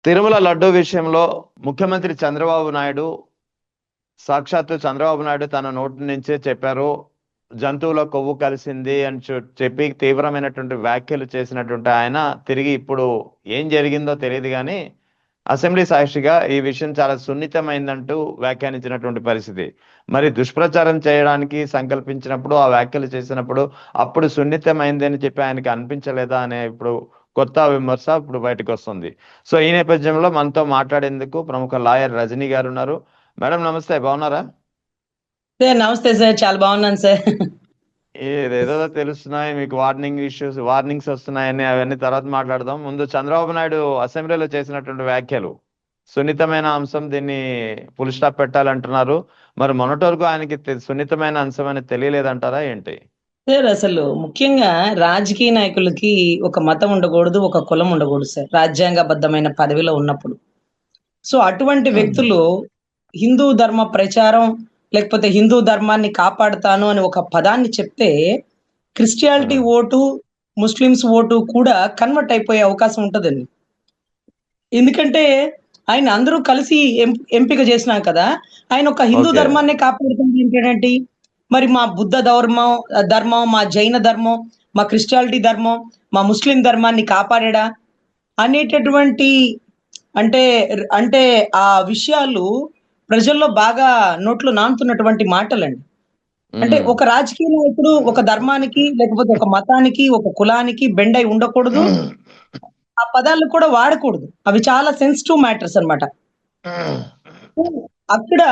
తిరుమల లడ్డూ విషయంలో ముఖ్యమంత్రి చంద్రబాబు నాయుడు సాక్షాత్తు చంద్రబాబు నాయుడు తన నోటి నుంచే చెప్పారు. జంతువుల కొవ్వు కలిసింది అని చెప్పి తీవ్రమైనటువంటి వ్యాఖ్యలు చేసినటువంటి ఆయన తిరిగి ఇప్పుడు ఏం జరిగిందో తెలియదు కానీ అసెంబ్లీ సాక్షిగా ఈ విషయం చాలా సున్నితమైందంటూ వ్యాఖ్యానించినటువంటి పరిస్థితి. మరి దుష్ప్రచారం చేయడానికి సంకల్పించినప్పుడు ఆ వ్యాఖ్యలు చేసినప్పుడు అప్పుడు సున్నితమైంది అని చెప్పి ఆయనకి అనిపించలేదా అనే ఇప్పుడు కొత్త విమర్శ ఇప్పుడు బయటకు వస్తుంది. సో ఈ నేపథ్యంలో మనతో మాట్లాడేందుకు ప్రముఖ లాయర్ రజనీ గారు ఉన్నారు. మేడం నమస్తే, బాగున్నారా? సార్ నమస్తే సార్, చాలా బాగున్నాను సార్. ఏదేదో తెలుస్తున్నాయి మీకు, వార్నింగ్స్ వస్తున్నాయని అవన్నీ తర్వాత మాట్లాడదాం. ముందు చంద్రబాబు నాయుడు అసెంబ్లీలో చేసినటువంటి వ్యాఖ్యలు సున్నితమైన అంశం, దీన్ని ఫుల్ స్టాప్ పెట్టాలంటున్నారు. మరి మొన్నటి వరకు ఆయనకి సున్నితమైన అంశం అని తెలియలేదంటారా ఏంటి? సార్ అసలు ముఖ్యంగా రాజకీయ నాయకులకి ఒక మతం ఉండకూడదు, ఒక కులం ఉండకూడదు సార్, రాజ్యాంగబద్ధమైన పదవిలో ఉన్నప్పుడు. సో అటువంటి వ్యక్తులు హిందూ ధర్మ ప్రచారం లేకపోతే హిందూ ధర్మాన్ని కాపాడుతాను అని ఒక పదాన్ని చెప్తే క్రిస్టియానిటీ ఓటు, ముస్లిమ్స్ ఓటు కూడా కన్వర్ట్ అయిపోయే అవకాశం ఉంటుందండి. ఎందుకంటే ఆయన అందరూ కలిసి ఎంపిక చేసినాం కదా, ఆయన ఒక హిందూ ధర్మాన్ని కాపాడుతుంది ఏంటంటే, మరి మా బుద్ధ ధర్మం, మా జైన ధర్మం, మా క్రిస్టియానిటీ ధర్మం, మా ముస్లిం ధర్మాన్ని కాపాడా అనేటటువంటి అంటే అంటే ఆ విషయాలు ప్రజల్లో బాగా నోట్లో నానుతున్నటువంటి మాటలండి. అంటే ఒక రాజకీయ నాయకుడు ఒక ధర్మానికి లేకపోతే ఒక మతానికి ఒక కులానికి బెండ్ అయి ఉండకూడదు, ఆ పదాలు కూడా వాడకూడదు. అవి చాలా సెన్సిటివ్ మ్యాటర్స్ అన్నమాట. అక్కడ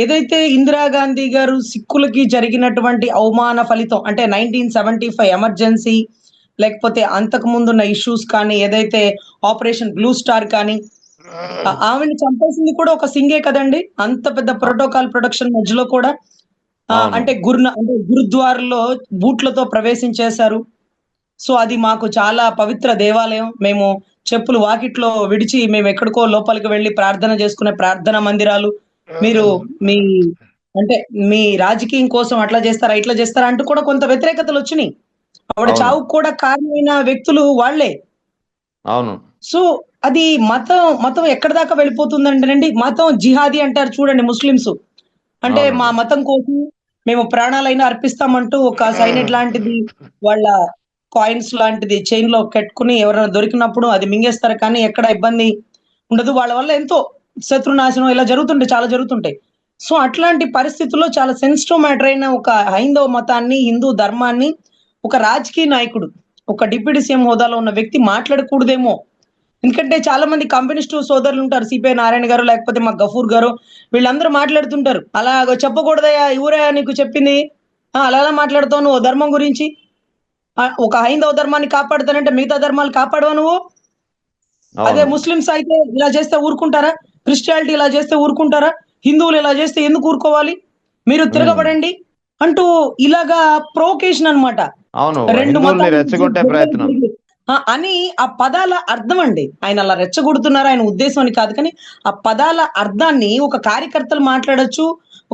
ఏదైతే ఇందిరాగాంధీ గారు సిక్కులకి జరిగినటువంటి అవమాన ఫలితం అంటే 1975 ఎమర్జెన్సీ, లేకపోతే అంతకు ముందున్న ఇష్యూస్ కానీ, ఏదైతే ఆపరేషన్ బ్లూ స్టార్ కానీ, ఆమెను చంపేసింది కూడా ఒక సింగే కదండి. అంత పెద్ద ప్రోటోకాల్ ప్రొడక్షన్ మధ్యలో కూడా అంటే గురుద్వారాలో బూట్లతో ప్రవేశించేశారు. సో అది మాకు చాలా పవిత్ర దేవాలయం. మేము చెప్పులు వాకిట్లో విడిచి మేము ఎక్కడికో లోపలికి వెళ్ళి ప్రార్థన చేసుకునే ప్రార్థనా మందిరాలు. మీరు మీ అంటే మీ రాజకీయం కోసం అట్లా చేస్తారా ఇట్లా చేస్తారా అంటూ కూడా కొంత వ్యతిరేకతలు వచ్చినాయి. ఆవిడ చావుకు కూడా కారణమైన వ్యక్తులు వాళ్లే. అవును. సో అది మతం ఎక్కడి దాకా వెళ్ళిపోతుందంటేనండి, మతం జిహాదీ అంటారు చూడండి ముస్లిమ్స్. అంటే మా మతం కోసం మేము ప్రాణాలైనా అర్పిస్తామంటూ ఒక సైనెట్ లాంటిది వాళ్ళ కాయిన్స్ లాంటిది చైన్ లో కట్టుకుని ఎవరైనా దొరికినప్పుడు అది మింగేస్తారు, కానీ ఎక్కడ ఇబ్బంది ఉండదు. వాళ్ళ వల్ల ఎంతో శత్రునాశనం ఇలా చాలా జరుగుతుంటాయి. సో అట్లాంటి పరిస్థితుల్లో చాలా సెన్సిటివ్ మ్యాటర్ అయిన ఒక హైందవ మతాన్ని, హిందూ ధర్మాన్ని ఒక రాజకీయ నాయకుడు, ఒక డిప్యూటీ సీఎం హోదాలో ఉన్న వ్యక్తి మాట్లాడకూడదేమో. ఎందుకంటే చాలా మంది కమ్యూనిస్టు సోదరులు ఉంటారు, సిపిఐ నారాయణ గారు లేకపోతే మా గఫూర్ గారు, వీళ్ళందరూ మాట్లాడుతుంటారు. అలా చెప్పకూడదయా, ఎవరయ్యా నీకు చెప్పింది, అలా మాట్లాడుతావు నువ్వు ధర్మం గురించి? ఒక హైందవ ధర్మాన్ని కాపాడుతానంటే మిగతా ధర్మాలు కాపాడవా నువ్వు? అదే ముస్లిమ్స్ అయితే ఇలా చేస్తే ఊరుకుంటారా? క్రిస్టియానిటీ ఇలా చేస్తే ఊరుకుంటారా? హిందువులు ఇలా చేస్తే ఎందుకు ఊరుకోవాలి? మీరు తిరగబడండి అంటూ ఇలాగా ప్రొవొకేషన్ అన్నమాట. రెండు ప్రయత్నం అని ఆ పదాల అర్థం అండి. ఆయన అలా రెచ్చగొడుతున్నారు, ఆయన ఉద్దేశం అని కాదు, కానీ ఆ పదాల అర్థాన్ని ఒక కార్యకర్తలు మాట్లాడొచ్చు,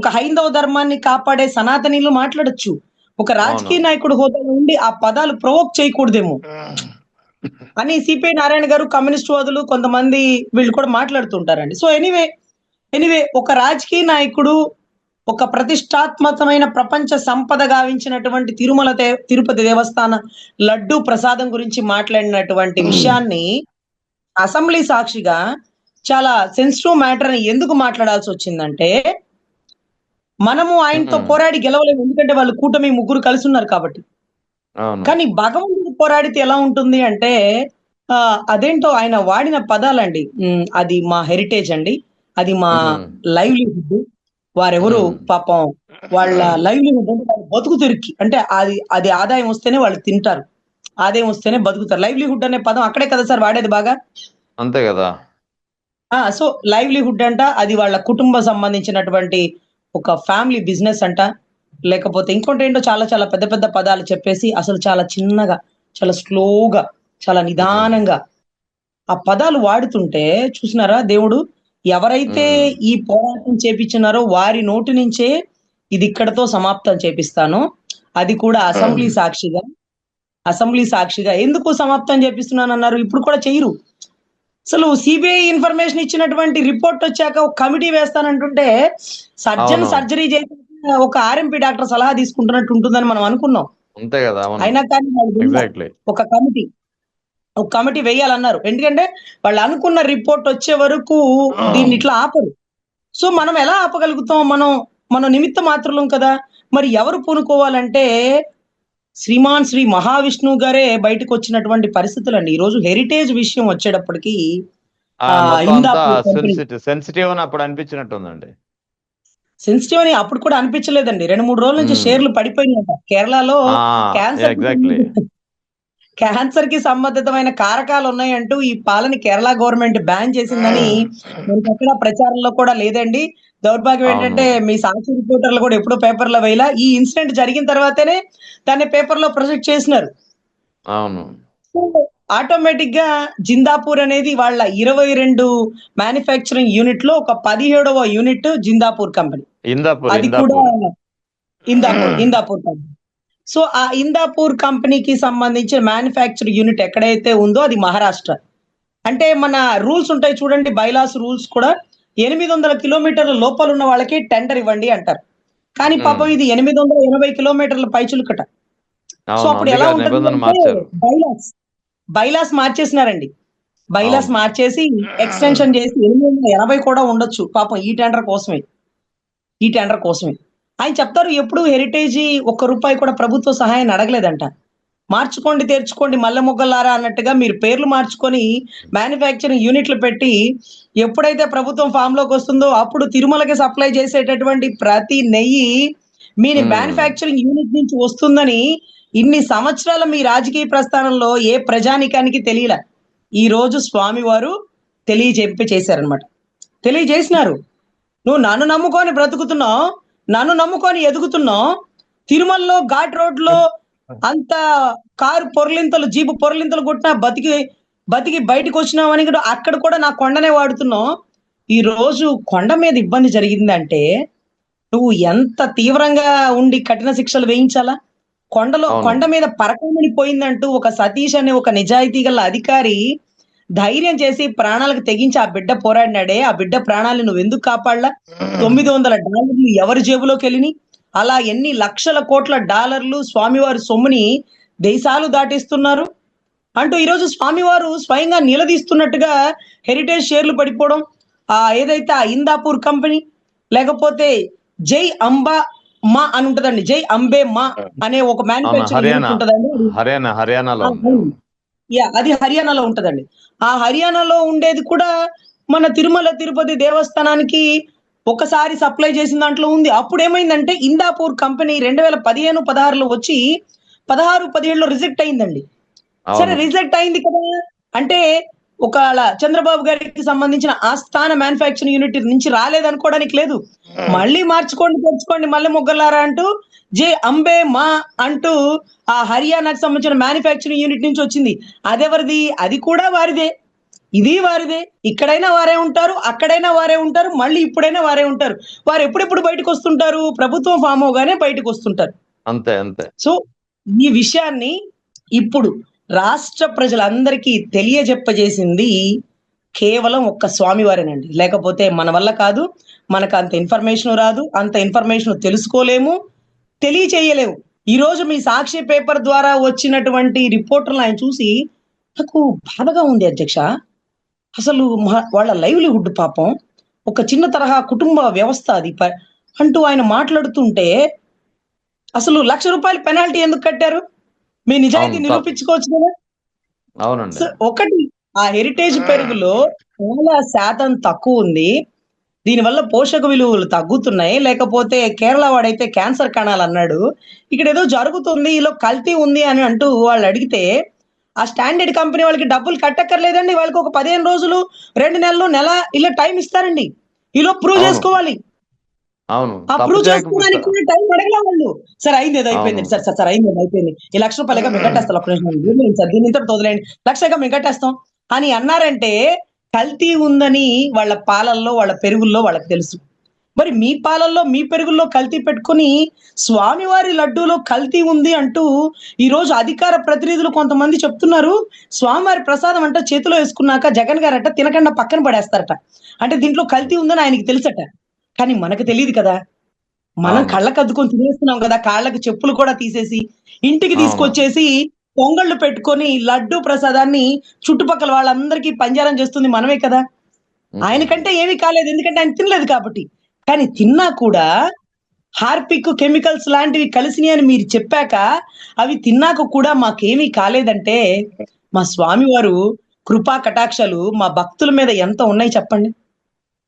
ఒక హైందవ ధర్మాన్ని కాపాడే సనాతనీయులు మాట్లాడొచ్చు. ఒక రాజకీయ నాయకుడు హోదాలో ఉండి ఆ పదాలు ప్రొవోక్ చేయకూడదేమో అని సిపిఐ నారాయణ గారు, కమ్యూనిస్ట్ వాదులు కొంతమంది వీళ్ళు కూడా మాట్లాడుతుంటారండి. సో ఎనీవే ఒక రాజకీయ నాయకుడు ఒక ప్రతిష్టాత్మకమైన ప్రపంచ సంపద గావించినటువంటి తిరుపతి దేవస్థాన లడ్డు ప్రసాదం గురించి మాట్లాడినటువంటి విషయాన్ని అసెంబ్లీ సాక్షిగా చాలా సెన్సిటివ్ మ్యాటర్ అని ఎందుకు మాట్లాడాల్సి వచ్చిందంటే, మనము ఆయనతో పోరాడి గెలవలేము, ఎందుకంటే వాళ్ళు కూటమి ముగ్గురు కలిసి ఉన్నారు కాబట్టి. కానీ భగవంతుడు పోరాడితే ఎలా ఉంటుంది అంటే, అదేంటో ఆయన వాడిన పదాలండి, అది మా హెరిటేజ్ అండి, అది మా లైవ్లీహుడ్, వారెవరు పాపం వాళ్ళ లైవ్లీహుడ్ అంటే వాళ్ళు బతుకు తెరికి, అంటే అది ఆదాయం వస్తేనే వాళ్ళు తింటారు, ఆదాయం వస్తేనే బతుకుతారు. లైవ్లీహుడ్ అనే పదం అక్కడే కదా సార్ వాడేది బాగా, అంతే కదా. సో లైవ్లీహుడ్ అంట, అది వాళ్ళ కుటుంబం సంబంధించినటువంటి ఒక ఫ్యామిలీ బిజినెస్ అంట, లేకపోతే ఇంకోటి ఏంటో చాలా చాలా పెద్ద పెద్ద పదాలు చెప్పేసి అసలు చాలా చిన్నగా, చాలా స్లోగా, చాలా నిదానంగా ఆ పదాలు వాడుతుంటే చూసినారా దేవుడు, ఎవరైతే ఈ పోరాటం చేపించినారో వారి నోటి నుంచే ఇది ఇక్కడతో సమాప్తం చేపిస్తాను, అది కూడా అసెంబ్లీ సాక్షిగా ఎందుకు సమాప్తం చేపిస్తున్నాను అన్నారు. ఇప్పుడు కూడా చెయ్యరు. అసలు సిబిఐ ఇన్ఫర్మేషన్ ఇచ్చినటువంటి రిపోర్ట్ వచ్చాక ఒక కమిటీ వేస్తానంటుంటే సర్జన్ అవును. సర్జరీ చేసి ఒక ఆర్ఎంపీ డాక్టర్ సలహా తీసుకుంటున్నట్టు ఉంటుందని మనం అనుకున్నాం. అంతే కదా. అవును. అయినా కానీ వాళ్ళు వేయాలి. ఎగ్జాక్ట్లీ. ఒక కమిటీ వేయాలన్నారు. ఎందుకంటే వాళ్ళు అనుకున్న రిపోర్ట్ వచ్చే వరకు దీన్ని ఇట్లా ఆపరు. సో మనం ఎలా ఆపగలుగుతాం? మనం నిమిత్త మాత్రులం కదా. మరి ఎవరు పూనుకోవాలంటే శ్రీమాన్ శ్రీ మహావిష్ణువు గారే బయటకు వచ్చినటువంటి పరిస్థితులండి. ఈ రోజు హెరిటేజ్ విషయం వచ్చేటప్పటికి మొత్తం అంతా హిందాపూర్ కంపెనీ సెన్సిటివ్ అని అప్పుడు అనిపించినట్టుందండి. సెన్సిటివ్ అని అప్పుడు కూడా అనిపించలేదండి. 2-3 రోజుల నుంచి షేర్లు పడిపోయినాయట. కేరళలో క్యాన్సర్ ఎగ్జాక్ట్లీ. క్యాన్సర్ కి సంబంధితమైన కారకాలు ఉన్నాయంటూ ఈ పాలని కేరళ గవర్నమెంట్ బ్యాన్ చేసిందని మనకి ఎక్కడ ప్రచారంలో కూడా లేదండి. దౌర్భాగ్యం ఏంటంటే మీ సాక్షి రిపోర్టర్లు కూడా ఎప్పుడో పేపర్లో వేయలా. ఈ ఇన్సిడెంట్ జరిగిన తర్వాతనే దాన్ని పేపర్లో ప్రొజెక్ట్ చేసినారు. అవును. ఆటోమేటిక్ గా జిందాపూర్ అనేది వాళ్ళ 22 మ్యానుఫ్యాక్చరింగ్ యూనిట్ లో ఒక 17వ యూనిట్ జిందాపూర్ కంపెనీ. అది కూడా ఇందాపూర్ కంపెనీ. సో ఆ ఇందాపూర్ కంపెనీకి సంబంధించిన మ్యానుఫ్యాక్చర్ యూనిట్ ఎక్కడైతే ఉందో అది మహారాష్ట్ర. అంటే మన రూల్స్ ఉంటాయి చూడండి, బైలాస్ రూల్స్ కూడా 800 కిలోమీటర్ల లోపల ఉన్న వాళ్ళకి టెండర్ ఇవ్వండి అంటారు. కానీ పాపం ఇది 880 కిలోమీటర్ల పైచులుకట. సో అప్పుడు ఎలా ఉంటుంది, బైలాస్ మార్చేసినారండి. బైలాస్ మార్చేసి ఎక్స్టెన్షన్ చేసి 880 కూడా ఉండొచ్చు పాపం ఈ టెండర్ కోసమే. ఆయన చెప్తారు ఎప్పుడు హెరిటేజీ ₹1 కూడా ప్రభుత్వ సహాయాన్ని అడగలేదంట. మార్చుకోండి తెరుచుకోండి మల్లె మొగ్గలారా అన్నట్టుగా మీరు పేర్లు మార్చుకొని మ్యానుఫ్యాక్చరింగ్ యూనిట్లు పెట్టి ఎప్పుడైతే ప్రభుత్వం ఫామ్ లోకి వస్తుందో అప్పుడు తిరుమలకి సప్లై చేసేటటువంటి ప్రతి నెయ్యి మీ మ్యానుఫ్యాక్చరింగ్ యూనిట్ నుంచి వస్తుందని ఇన్ని సంవత్సరాల మీ రాజకీయ ప్రస్థానంలో ఏ ప్రజానికానికి తెలియలే. ఈ రోజు స్వామి వారు చేశారనమాట. తెలియజేసినారు. నువ్వు నన్ను నమ్ముకొని బ్రతుకుతున్నావు, నన్ను నమ్ముకొని ఎదుగుతున్నావు. తిరుమలలో ఘాట్ రోడ్ లో అంత కారు పొరలింతలు జీపు పొరలింతలు కొట్టినా బతికి బయటకు వచ్చినావని కూడా అక్కడ కూడా నా కొండనే వాడుతున్నావు. ఈ రోజు కొండ మీద ఇబ్బంది జరిగిందంటే నువ్వు ఎంత తీవ్రంగా ఉండి కఠిన శిక్షలు వేయించాలా? కొండ మీద పరకమని పోయిందంటూ ఒక సతీష్ అనే ఒక నిజాయితీ గల అధికారి ధైర్యం చేసి ప్రాణాలకు తెగించి ఆ బిడ్డ పోరాడినాడే, ఆ బిడ్డ ప్రాణాలను నువ్వు ఎందుకు కాపాడలా? $900 ఎవరి జేబులోకి వెళ్ళినాయి? అలా ఎన్ని లక్షల కోట్ల డాలర్లు స్వామివారి సొమ్ముని దేశాలు దాటిస్తున్నారు అంటూ ఈరోజు స్వామివారు స్వయంగా నిలదీస్తున్నట్టుగా హెరిటేజ్ షేర్లు పడిపోవడం, ఏదైతే ఆ ఇందాపూర్ కంపెనీ లేకపోతే జై అంబా మా అని ఉంటదండి, జై అంబే మా అనే ఒక మ్యానుఫ్యాక్చరింగ్ యూనిట్ ఉంటదండి. అది హర్యానాలో ఉంటదండి. ఆ హర్యానాలో ఉండేది కూడా మన తిరుమల తిరుపతి దేవస్థానానికి ఒకసారి సప్లై చేసిన దాంట్లో ఉంది. అప్పుడు ఏమైందంటే ఇందాపూర్ కంపెనీ 2015-16లో వచ్చి 16-17లో రిజెక్ట్ అయిందండి. సరే రిజెక్ట్ అయింది కదా అంటే ఒకవేళ చంద్రబాబు గారికి సంబంధించిన ఆస్థాన మ్యానుఫ్యాక్చరింగ్ యూనిట్ నుంచి రాలేదనుకోవడానికి లేదు. మళ్ళీ మార్చుకోండి తెచ్చుకోండి మల్లె మొగ్గలారా అంటూ జే అంబే మా అంటూ ఆ హర్యానాకు సంబంధించిన మ్యానుఫ్యాక్చరింగ్ యూనిట్ నుంచి వచ్చింది. అదెవరిది? అది కూడా వారిదే, ఇది వారిదే. ఇక్కడైనా వారే ఉంటారు, అక్కడైనా వారే ఉంటారు, మళ్ళీ ఇప్పుడైనా వారే ఉంటారు. వారు ఎప్పుడెప్పుడు బయటకు వస్తుంటారు? ప్రభుత్వం ఫామ్ అవగానే బయటకు వస్తుంటారు. అంతే. సో ఈ విషయాన్ని ఇప్పుడు రాష్ట్ర ప్రజలందరికీ తెలియజెప్పజేసింది కేవలం ఒక్క స్వామివారేనండి. లేకపోతే మన వల్ల కాదు, మనకు అంత ఇన్ఫర్మేషన్ రాదు, అంత ఇన్ఫర్మేషన్ తెలుసుకోలేము, తెలియచేయలేము. ఈ రోజు మీ సాక్షి పేపర్ ద్వారా వచ్చినటువంటి రిపోర్టర్లు ఆయన చూసి నాకు బాధగా ఉంది అధ్యక్ష. అసలు వాళ్ళ లైవ్లీహుడ్ పాపం ఒక చిన్న తరహా కుటుంబ వ్యవస్థ అది అంటూ ఆయన మాట్లాడుతుంటే అసలు ₹1,00,000 పెనాల్టీ ఎందుకు కట్టారు? మీ నిజాయితీ నిరూపించుకోవచ్చు కదా. అవునండి. ఒకటి ఆ హెరిటేజ్ పెరుగులో 100% తక్కువ ఉంది. దీనివల్ల పోషక విలువలు తగ్గుతున్నాయి. లేకపోతే కేరళ వాడైతే క్యాన్సర్ కణాలు అన్నాడు. ఇక్కడ ఏదో జరుగుతుంది, ఇలా కల్తీ ఉంది అని అంటూ వాళ్ళు అడిగితే ఆ స్టాండర్డ్ కంపెనీ వాళ్ళకి డబ్బులు కట్టక్కర్లేదండి. వాళ్ళకి ఒక 15 రోజులు, 2 నెలలు, నెల ఇలా టైం ఇస్తారండి. ఈలో ప్రూవ్ చేసుకోవాలి. ఆ ప్రూవ్ చేసుకోవడానికి కూడా టైం అడగలే వాళ్ళు. సార్ అయింది ఏదో అయిపోయింది, సార్ అయింది ఏదో అయిపోయింది, ఈ ₹1,00,000 మేము కట్టేస్తాం, ఒక్క నిమిషం సార్ దీని ఇంత వదిలేండి, ₹1,00,000 మేము కట్టేస్తాం అని అన్నారంటే కల్తీ ఉందని వాళ్ళ పాలల్లో వాళ్ళ పెరుగుల్లో వాళ్ళకి తెలుసు. మరి మీ పాలల్లో మీ పెరుగుల్లో కల్తీ పెట్టుకుని స్వామివారి లడ్డూలో కల్తీ ఉంది అంటూ ఈ రోజు అధికార ప్రతినిధులు కొంతమంది చెప్తున్నారు. స్వామివారి ప్రసాదం అంట చేతిలో వేసుకున్నాక జగన్ గారట తినకుండా పక్కన పడేస్తారట. అంటే దీంట్లో కల్తీ ఉందని ఆయనకి తెలుసట. కానీ మనకు తెలియదు కదా. మనం అవును. కళ్ళకు అద్దుకొని తినేస్తున్నాం కదా. కాళ్ళకి చెప్పులు కూడా తీసేసి ఇంటికి అవును. తీసుకొచ్చేసి పొంగళ్ళు పెట్టుకొని లడ్డు ప్రసాదాన్ని చుట్టుపక్కల వాళ్ళందరికీ పంజారం చేస్తుంది మనమే కదా. ఆయనకంటే ఏమీ కాలేదు. ఎందుకంటే ఆయన తినలేదు కాబట్టి. కానీ తిన్నా కూడా హార్పిక్, కెమికల్స్ లాంటివి కలిసినాయి అని మీరు చెప్పాక, అవి తిన్నాక కూడా మాకేమీ కాలేదంటే, మా స్వామివారు కృపా కటాక్షాలు మా భక్తుల మీద ఎంత ఉన్నాయి చెప్పండి.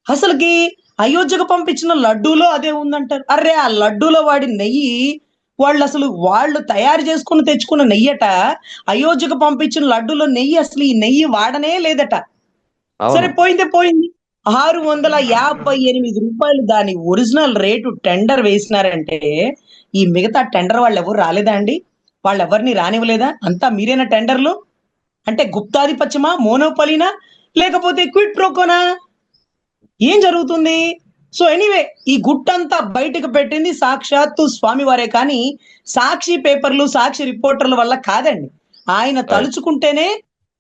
అసలకి అయోధ్యకు పంపించిన లడ్డూలో అదే ఉందంటారు. అర్రె! ఆ లడ్డూలో వాడిన నెయ్యి వాళ్ళు తయారు చేసుకొని తెచ్చుకున్న నెయ్యట. అయోధ్యకు పంపించిన లడ్డూలో నెయ్యి అసలు ఈ నెయ్యి వాడనే లేదట. సరే అవును. పోయిందే పోయింది. రూ. 658 దాని ఒరిజినల్ రేటు టెండర్ వేసినారంటే, ఈ మిగతా టెండర్ వాళ్ళెవరు రాలేదా అండి? వాళ్ళెవరిని రానివ్వలేదా? అంతా మీరేనా టెండర్‌లు? అంటే గుప్తాధిపత్యమా? మోనోపలీనా? లేకపోతే క్విడ్ ప్రోకోనా? ఏం జరుగుతుంది? సో, ఎనీవే ఈ గుట్టంతా బయటకు పెట్టింది సాక్షాత్తు స్వామివారే కానీ, సాక్షి పేపర్‌లు, సాక్షి రిపోర్టర్ల వల్ల కాదండి. ఆయన రైట్. తలుచుకుంటేనే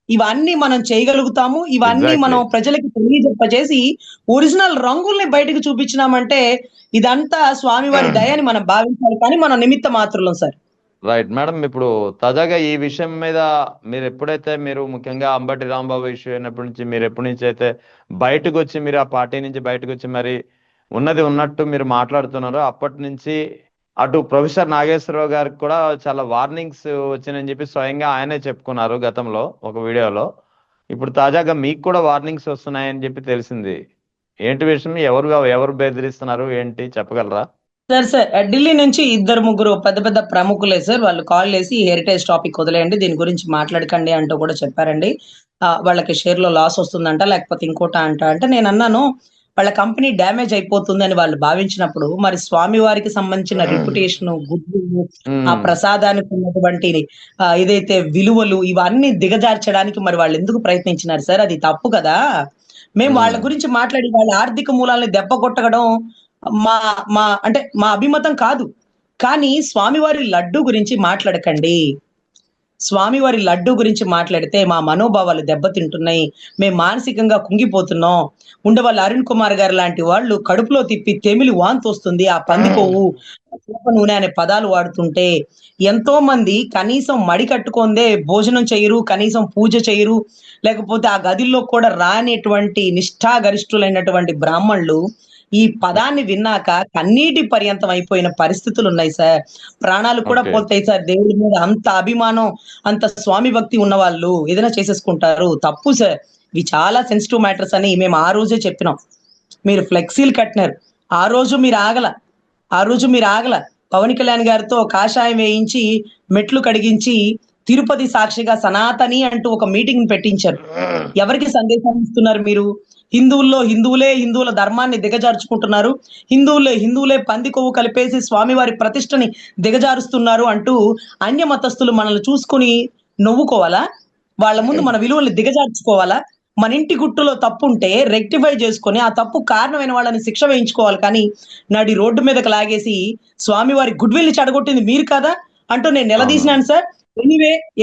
ఇవన్నీ మనం చేయగలుగుతాము. ఇవన్నీ ఎగ్జాక్ట్‌లీ. మనం ప్రజలకి తెలియజెప్పజేసి, ఒరిజినల్ రంగుల్ని బయటకు చూపించినామంటే, ఇదంతా స్వామివారి దయ అని మనం భావించాలి కానీ, మనం నిమిత్త మాత్రులం సార్. రైట్. మేడం ఇప్పుడు తాజాగా ఈ విషయం మీద మీరు ముఖ్యంగా అంబటి రాంబాబు ఇష్యూ అయినప్పటి నుంచి మీరు ఎప్పటి నుంచి అయితే బయటకొచ్చి మీరు ఆ పార్టీ నుంచి బయటకొచ్చి మరి ఉన్నది ఉన్నట్టు మీరు మాట్లాడుతున్నారో అప్పటి నుంచి అటు ప్రొఫెసర్ నాగేశ్వరరావు గారికి కూడా చాలా వార్నింగ్స్ వచ్చినాయని చెప్పి స్వయంగా ఆయనే చెప్పుకున్నారు గతంలో ఒక వీడియోలో. ఇప్పుడు తాజాగా మీకు కూడా వార్నింగ్స్ వస్తున్నాయని చెప్పి తెలిసింది. ఏంటి విషయం? ఎవరు బెదిరిస్తున్నారు ఏంటి చెప్పగలరా? సార్. ఢిల్లీ నుంచి ఇద్దరు ముగ్గురు పెద్ద పెద్ద ప్రముఖులే సార్. వాళ్ళు కాల్ చేసి హెరిటేజ్ టాపిక్ వదిలేయండి. దీని గురించి మాట్లాడకండి అంటూ కూడా చెప్పారండి. వాళ్ళకి షేర్‌లో లాస్ వస్తుందంట. లేకపోతే ఇంకోట అంట. అంటే నేనన్నాను వాళ్ళ కంపెనీ డ్యామేజ్ అయిపోతుందని వాళ్ళు భావించినప్పుడు మరి స్వామివారికి సంబంధించిన రెప్యుటేషను, గుడ్ విల్, ఆ ఉమ్, ప్రసాదానికి ఉన్నటువంటి ఏదైతే విలువలు ఇవన్నీ దిగజార్చడానికి మరి వాళ్ళెందుకు ప్రయత్నించినారు సార్? అది తప్పు కదా! మేము వాళ్ళ ఉమ్, గురించి మాట్లాడి వాళ్ళ ఆర్థిక మూలాల్ని దెబ్బ కొట్టడం మా మా అభిమతం కాదు. కానీ స్వామివారి లడ్డు గురించి మాట్లాడకండి. స్వామివారి లడ్డు గురించి మాట్లాడితే మా మనోభావాలు దెబ్బతింటున్నాయి. మేము మానసికంగా కుంగిపోతున్నాం. ఉండవల్లి అరుణ్ కుమార్ గారు లాంటి వాళ్ళు కడుపులో తిప్పి తెమిలి వాంతొస్తుంది. ఆ పంది కొవ్వు, చేప నూనె అనే పదాలు వాడుతుంటే ఎంతో మంది కనీసం మడి కట్టుకుందే భోజనం చెయ్యరు, కనీసం పూజ చెయ్యరు. లేకపోతే ఆ గదిలో కూడా రానిటువంటి నిష్ఠాగరిష్ఠులైనటువంటి బ్రాహ్మణులు ఈ పదాన్ని విన్నాక కన్నీటి పర్యంతం అయిపోయిన పరిస్థితులున్నాయి సార్. ప్రాణాలు కూడా ఓకే. పోతాయి సార్. దేవుడి మీద అంత అభిమానం, అంత స్వామి భక్తి ఉన్నవాళ్ళు ఏదైనా చేసేసుకుంటారు. తప్పు సార్. ఇవి చాలా సెన్సిటివ్ మ్యాటర్స్ అని మేము ఆ రోజే చెప్పినాం. మీరు ఫ్లెక్సీలు కట్టినారు. ఆ రోజు మీరు ఆగల. ఆ రోజు మీరు ఆగల. పవన్ కళ్యాణ్ గారితో కాషాయం వేయించి, మెట్లు కడిగించి, తిరుపతి సాక్షిగా సనాతని అంటూ ఒక మీటింగ్ పెట్టించారు. ఎవరికి సందేశం ఇస్తున్నారు మీరు? హిందువులే హిందువుల ధర్మాన్ని దిగజార్చుకుంటున్నారు. హిందువులే పంది కొవ్వు కలిపేసి స్వామివారి ప్రతిష్టని దిగజారుస్తున్నారు అంటూ అన్య మతస్థులు మనల్ని చూసుకొని నవ్వుకోవాలా? వాళ్ళ ముందు మన విలువల్ని దిగజార్చుకోవాలా? మన ఇంటి గుట్టులో తప్పుంటే రెక్టిఫై చేసుకొని ఆ తప్పు కారణమైన వాళ్ళని శిక్ష వేయించుకోవాలి కానీ నడి రోడ్డు మీదకి లాగేసి స్వామివారి గుడ్ విల్ చెడగొట్టింది మీరు కదా అంటూ నేను అవును. నిలదీసినాను సార్.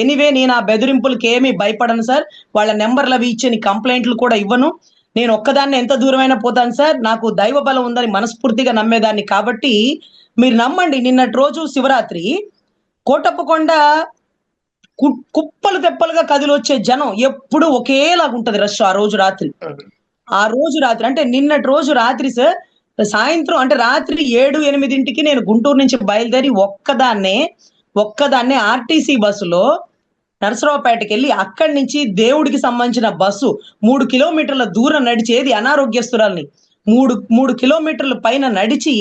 ఎనీవే నేను ఆ బెదిరింపులకి ఏమీ భయపడను సార్. వాళ్ళ నెంబర్లు అవి ఇచ్చే కంప్లైంట్లు కూడా ఇవ్వను. నేను ఒక్కదాన్ని ఎంత దూరమైనా పోతాను సార్. నాకు దైవ బలం ఉందని మనస్ఫూర్తిగా నమ్మేదాన్ని కాబట్టి మీరు నమ్మండి. నిన్నటి రోజు శివరాత్రి కోటప్పకొండ కుప్పలు తెప్పలుగా కదిలొచ్చే జనం ఎప్పుడు ఒకేలాగా ఉంటది రష్ ఆ రోజు రాత్రి. ఆ రోజు రాత్రి అంటే నిన్నటి రోజు రాత్రి సార్ సాయంత్రం అంటే రాత్రి 7, 8కి నేను గుంటూరు నుంచి బయలుదేరి ఒక్కదాన్నే ఆర్టీసీ బస్సులో నరసరావుపేటకెళ్ళి అక్కడి నుంచి దేవుడికి సంబంధించిన బస్సు 3 కిలోమీటర్ల దూరం నడిచేది అనారోగ్యస్తురాల్ని. 3 కిలోమీటర్ల పైన నడిచి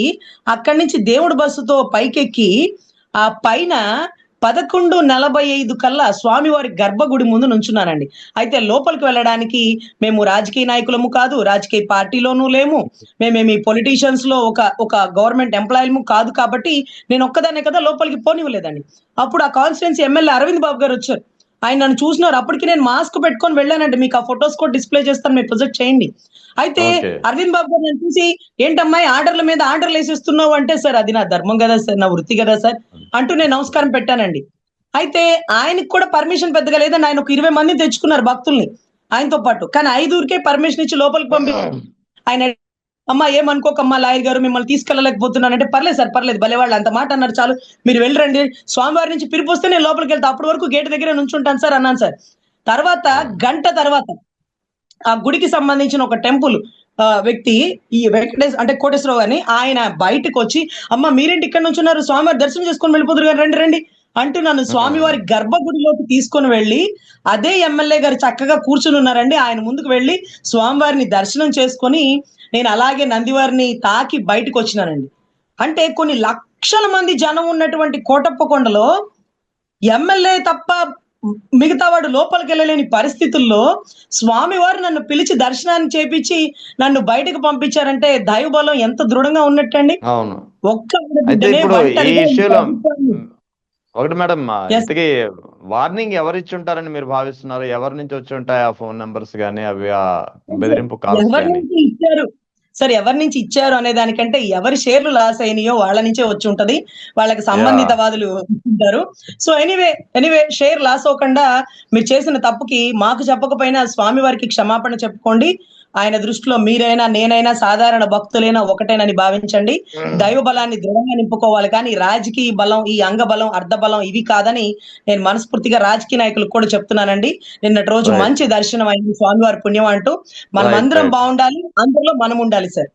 అక్కడి నుంచి దేవుడి బస్సుతో పైకెక్కి ఆ పైన 11:45 కల్లా స్వామివారి గర్భగుడి ముందు నుంచున్నానండి. అయితే లోపలికి వెళ్ళడానికి మేము రాజకీయ నాయకులము కాదు, రాజకీయ పార్టీలోనూ లేము. మేమేమి పొలిటీషియన్స్ లో ఒక గవర్నమెంట్ ఎంప్లాయీలము కాదు కాబట్టి నేను ఒక్కదాన్నే కదా లోపలికి పోనివ్వలేదండి. అప్పుడు ఆ కాన్స్టిట్యున్సీ ఎమ్మెల్యే అరవింద్ బాబు గారు వచ్చారు. ఆయన నన్ను చూసినారు. అప్పటికి నేను మాస్క్ పెట్టుకొని వెళ్ళానండి. మీకు ఆ ఫొటోస్ కూడా డిస్ప్లే చేస్తాను, మీరు ప్రొజెక్ట్ చేయండి. అయితే ఓకే. అరవింద్ బాబు గారు నన్ను చూసి, ఏంటమ్మాయి ఆర్డర్ల మీద ఆర్డర్లు వేసేస్తున్నావు అంటే, సార్ అది నా ధర్మం కదా సార్, నా వృత్తి కదా సార్ అంటూ నేను నమస్కారం పెట్టానండి. అయితే ఆయనకి కూడా పర్మిషన్ పెద్దగా లేదండి. ఆయన ఒక 20 మందిని తెచ్చుకున్నారు భక్తుల్ని ఆయనతో పాటు. కానీ 5 పర్మిషన్ ఇచ్చి లోపలికి పంపి ఆయన, అమ్మా ఏమనుకోకమ్మా లాయర్ గారు, మిమ్మల్ని తీసుకెళ్ళలేకపోతున్నానంటే, పర్లేదు సార్ పర్లేదు, భలే వాళ్ళు అంత మాట అన్నారు, చాలు మీరు వెళ్ళరండి, స్వామివారి నుంచి పిలుపు వస్తే నేను లోపలికి వెళ్తా, అప్పటి వరకు గేట్ దగ్గర నుంచుంటాను సార్ అన్నాను సార్. తర్వాత గంట తర్వాత ఆ గుడికి సంబంధించిన ఒక టెంపుల్ వ్యక్తి, ఈ అంటే కోటేశ్వరరావు అని, ఆయన బయటకు వచ్చి, అమ్మ మీరేంటి ఇక్కడ నుంచి ఉన్నారు, స్వామివారి దర్శనం చేసుకొని వెళ్ళిపోతున్నారు కానీ, రండి రండి అంటూ నన్ను స్వామివారి గర్భగుడిలోకి తీసుకొని వెళ్ళి, అదే ఎమ్మెల్యే గారు చక్కగా కూర్చుని ఉన్నారండి. ఆయన ముందుకు వెళ్ళి స్వామివారిని దర్శనం చేసుకొని నేను అలాగే నందివారిని తాకి బయటకు వచ్చినానండి. అంటే కొన్ని లక్షల మంది జనం ఉన్నటువంటి కోటప్పకొండలో ఎమ్మెల్యే తప్ప మిగతా వాడు లోపలికి వెళ్ళలేని పరిస్థితుల్లో స్వామివారు నన్ను పిలిచి దర్శనాన్ని చేపించి నన్ను బయటకు పంపించారంటే దైవబలం ఎంత దృఢంగా ఉన్నట్టండి. అవును. ఒక్క అయితే బిడ్డనే ఇప్పుడు ఈ ఒంటరిగా ఇష్యూలో ఇంత ఒకటి మేడం, Yes. ఇంతకీ వార్నింగ్ ఎవరు ఇచ్చి ఉంటారని మీరు భావిస్తున్నారు? ఎవరి నుంచి వచ్చి ఉంటాయి ఆ ఫోన్ నంబర్స్ గానీ, అవి ఆ బెదిరింపు కాల్స్ ఎవరి గానీ? నుంచి ఇచ్చారు సార్, ఎవరి నుంచి ఇచ్చారు అనే దానికంటే ఎవరి షేర్లు లాస్ అయినాయో వాళ్ళ నుంచే వచ్చి ఉంటది. వాళ్ళకి సంబంధిత వాదులు ఉంటారు. సో ఎనీవే షేర్ లాస్ అవ్వకుండా మీరు చేసిన తప్పుకి మాకు చెప్పకపోయినా స్వామి వారికి క్షమాపణ చెప్పుకోండి. ఆయన దృష్టిలో మీరైనా నేనైనా సాధారణ భక్తులైనా ఒకటేనని భావించండి. దైవ బలాన్ని దృఢంగా నింపుకోవాలి, కానీ రాజకీయ బలం, ఈ అంగ బలం, అర్ధ బలం ఇవి కాదని నేను మనస్ఫూర్తిగా రాజకీయ నాయకులకు కూడా చెప్తున్నానండి. నిన్నటి రోజు Right. మంచి దర్శనం అయింది స్వామివారి పుణ్యం అంటూ. మనమందరం Right. బాగుండాలి, అందరిలో మనం ఉండాలి సార్.